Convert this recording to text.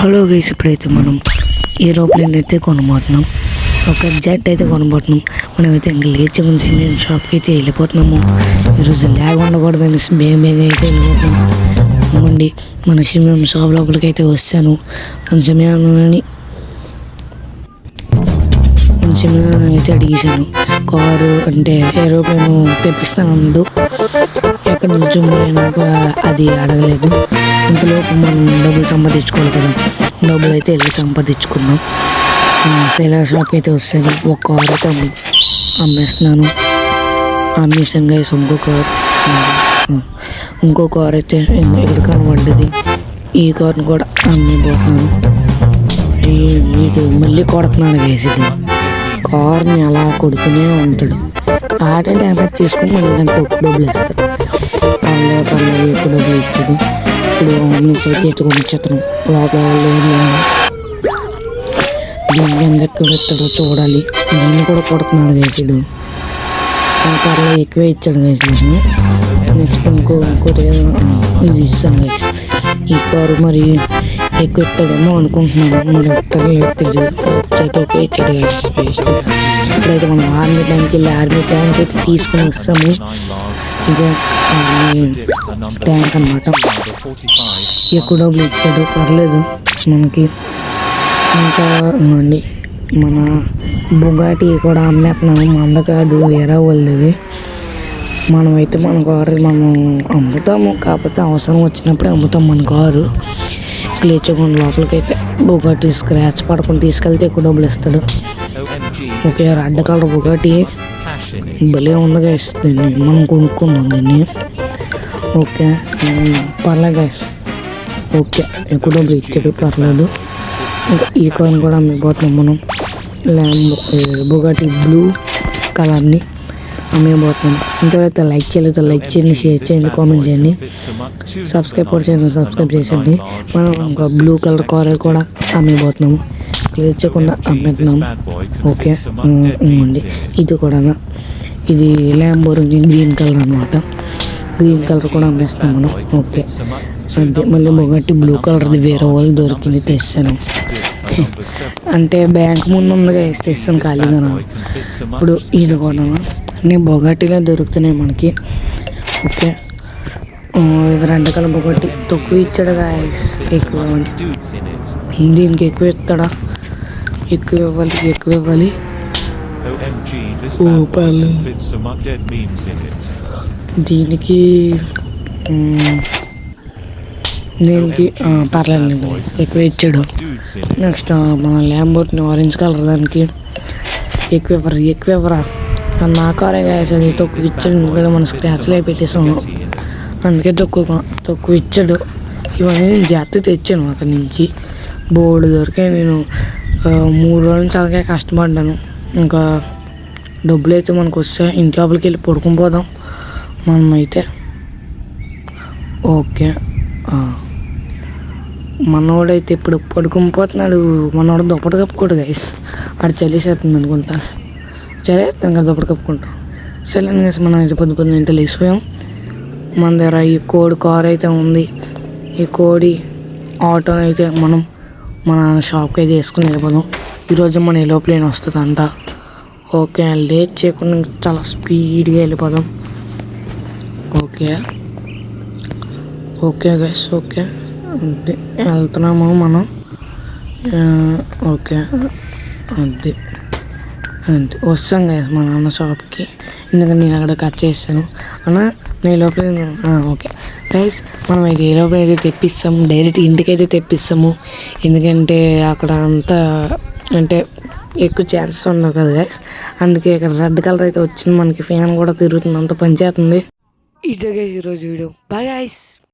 Hello guys, ఇప్పుడైతే మనం aeroplane అయితే కొనబోతున్నాం. ఒక జెట్ అయితే కొనబోతున్నాం. మనమైతే ఇంకా లేచి గురించి నేను షాప్కి అయితే వెళ్ళిపోతున్నాము. ఈరోజు ల్యాగ్ ఉండకూడదు అనేసి బేగ అయితే వెళ్ళిపోతున్నాం. ఇవ్వండి, మన మేము షాప్ లోపలికి అయితే వస్తాను. కొంచెం అయితే అడిగేశాను, కారు అంటే ఏరోప్లేన్ తెప్పిస్తాను. ఎక్కడి నుంచి నాకు అది అడగలేదు. ఇంతలోపు మనం డబ్బులు సంపాదించుకోవాలి కదా, డబ్బులు అయితే వెళ్ళి సంపాదించుకున్నాం. సేలర్ షాప్ అయితే వస్తుంది. ఒక కార్ అయితే అమ్మేస్తున్నాను. అమ్మేసాను గైస్. ఇంకో కార్ అయితే ఇక్కడ కనబడ్డది. ఈ కార్ని కూడా అమ్మిపోతున్నాను. వీడు మళ్ళీ కొడుతున్నాడు గైస్. ఇది కార్ని అలా కొడుతూనే ఉంటాడు. ఆటే డ్యామేజ్ చేసుకుని మళ్ళీ నాకు తక్కువ డబ్బులు ఇస్తాడు. పర్లేదు ఎక్కువ డబ్బులు ఇచ్చాడు. ఇప్పుడు నుంచి అయితే ఎట్టుకొని వచ్చేస్తాను. లోపల వాళ్ళు ఏమి దీన్ని ఎంత ఎక్కువ ఇస్తాడో చూడాలి. దీన్ని కూడా కొడుతున్నాడు గైసుడు. పర్లేదు ఎక్కువే ఇచ్చాడు గైస్. దీన్ని నెక్స్ట్ ఇంకోటి ఇది ఇస్తాను గైస్. ఈ కారు మరి ఎక్కువ ఇస్తాడేమో అనుకుంటున్నాను. మరి ఎత్తాడు వచ్చాక ఒకే ఇచ్చాడు గైస్. ఇప్పుడైతే మనం ఆర్మీ ట్యాంక్కి వెళ్ళి ఆర్మీ ట్యాంక్ అయితే తీసుకుని వస్తాము. ఇదే ఆర్మీ ట్యాంక్ అన్నమాట. ఎక్కువ డబ్బులు ఇచ్చాడు, పర్లేదు మనకి. ఇంకా అండి మన బుగాటి కూడా అమ్మేస్తున్నాము. మంద కాదు, వేరే వాళ్ళది. మనమైతే మన కారు మనం అమ్ముతాము, కాకపోతే అవసరం వచ్చినప్పుడే అమ్ముతాం మన కారు. లేచకుండా లోపలికి అయితే బుగాటి స్క్రాచ్ పడకుండా తీసుకెళ్తే ఎక్కువ డబ్బులు ఇస్తాడు. ఓకే, రెడ్ కలర్ బుగాటి భలే ఉంది గైస్. దీన్ని మనం కొనుక్కుందాం దీన్ని. ఓకే, పర్లేదు గైస్. ఓకే, ఎక్కువ డబ్బులు ఇచ్చాడు, పర్లేదు. ఇంకా ఈ కార్ కూడా అమ్మిపోతున్నాం మనం. బుగాటి బ్లూ కలర్ని అమ్మిపోతున్నాం. ఇంకెవరైతే లైక్ చేయలేదు లైక్ చేయండి, షేర్ చేయండి, కామెంట్ చేయండి, సబ్స్క్రైబ్ కూడా చేయండి, సబ్స్క్రైబ్ చేసేయండి. మనం ఇంకా బ్లూ కలర్ కార్ కూడా అమ్మిపోతున్నాము. క్లియర్ చేయకుండా అమ్మేస్తున్నాం. ఓకే, ఇవ్వండి. ఇది కూడా ఇది ల్యాంబోర్గిని గ్రీన్ కలర్ అనమాట. గ్రీన్ కలర్ కూడా అమ్మేస్తున్నాం మనం. ఓకే, అంటే మళ్ళీ బొగట్టి బ్లూ కలర్ది వేరే వాళ్ళు దొరికింది, తెస్తాను. అంటే బ్యాంక్ ముందు ఉందిగా తెస్తాను ఖాళీగా. ఇప్పుడు ఇది కూడా అన్నీ బొగట్టిలో దొరుకుతున్నాయి మనకి. ఓకే, ఇది రెండు కలర్ బొగట్టి తక్కువ ఇచ్చాడు గాయస్. ఎక్కువ దీనికి ఎక్కువ ఇస్తాడా? ఎక్కువ ఇవ్వాలి. ఓ పర్లేదు. దీనికి పర్లేదు, ఎక్కువ ఇచ్చాడు. నెక్స్ట్ మన ల్యాంబోర్గిని ఆరెంజ్ కలర్ దానికి ఎక్కువ ఇవ్వరా. నా కారే గాయస్, అది తక్కువ ఇచ్చాడు. ఎందుకంటే మనం స్క్రాచ్లో పెట్టేసాము, అందుకే తక్కువ ఇచ్చాడు. ఇవన్నీ నేను జాగ్రత్త తెచ్చాను అక్కడి నుంచి. బోర్డు దొరికాయి. నేను 3 రోజుల నుంచి అలాగే కష్టపడ్డాను. ఇంకా డబ్బులు అయితే మనకు వస్తాయి. ఇంట్లోపలికి వెళ్ళి పడుకుని పోదాం మనమైతే. ఓకే, మనోడైతే ఇప్పుడు పడుకుని పోతున్నాడు. మనోడు దుప్పటి కప్పుకోడు గైస్. ఆడు చలిసేస్తుంది అనుకుంటా. చలిస్తాను కదా దుప్పటి కప్పుకుంటాం. సరే గైస్, మనం అయితే పొద్దున్న ఇంత లేచిపోయాం. మన దగ్గర ఈ కోడి కార్ అయితే ఉంది. ఈ కోడి ఆటో అయితే మనం మన షాప్కి అయితే వేసుకుని వెళ్ళిపోదాం. ఈరోజు మన ఏరోప్లేన్ వస్తుందంట. ఓకే, లేట్ చేయకుండా చాలా స్పీడ్గా వెళ్ళిపోదాం. Okay guys. ఓకే, వెళ్తున్నాము మనం. ఓకే, అంతే వస్తాం గైస్ మన అన్న షాప్కి. ఎందుకంటే నేను అక్కడ కట్ చేస్తాను అన్న. నేను లోపల ఓకే గైస్, మనం అయితే ఏరోప్లేన్ అయితే తెప్పిస్తాము. డైరెక్ట్ ఇంటికైతే తెప్పిస్తాము. ఎందుకంటే అక్కడ అంతా అంటే ఎక్కువ ఛాన్సెస్ ఉండవు కదా గైస్. అందుకే ఇక్కడ రెడ్ కలర్ అయితే వచ్చింది మనకి. ఫ్యాన్ కూడా తిరుగుతుంది, అంత పనిచేస్తుంది. ఇదే గైస్ ఈరోజు వీడియో. Bye guys.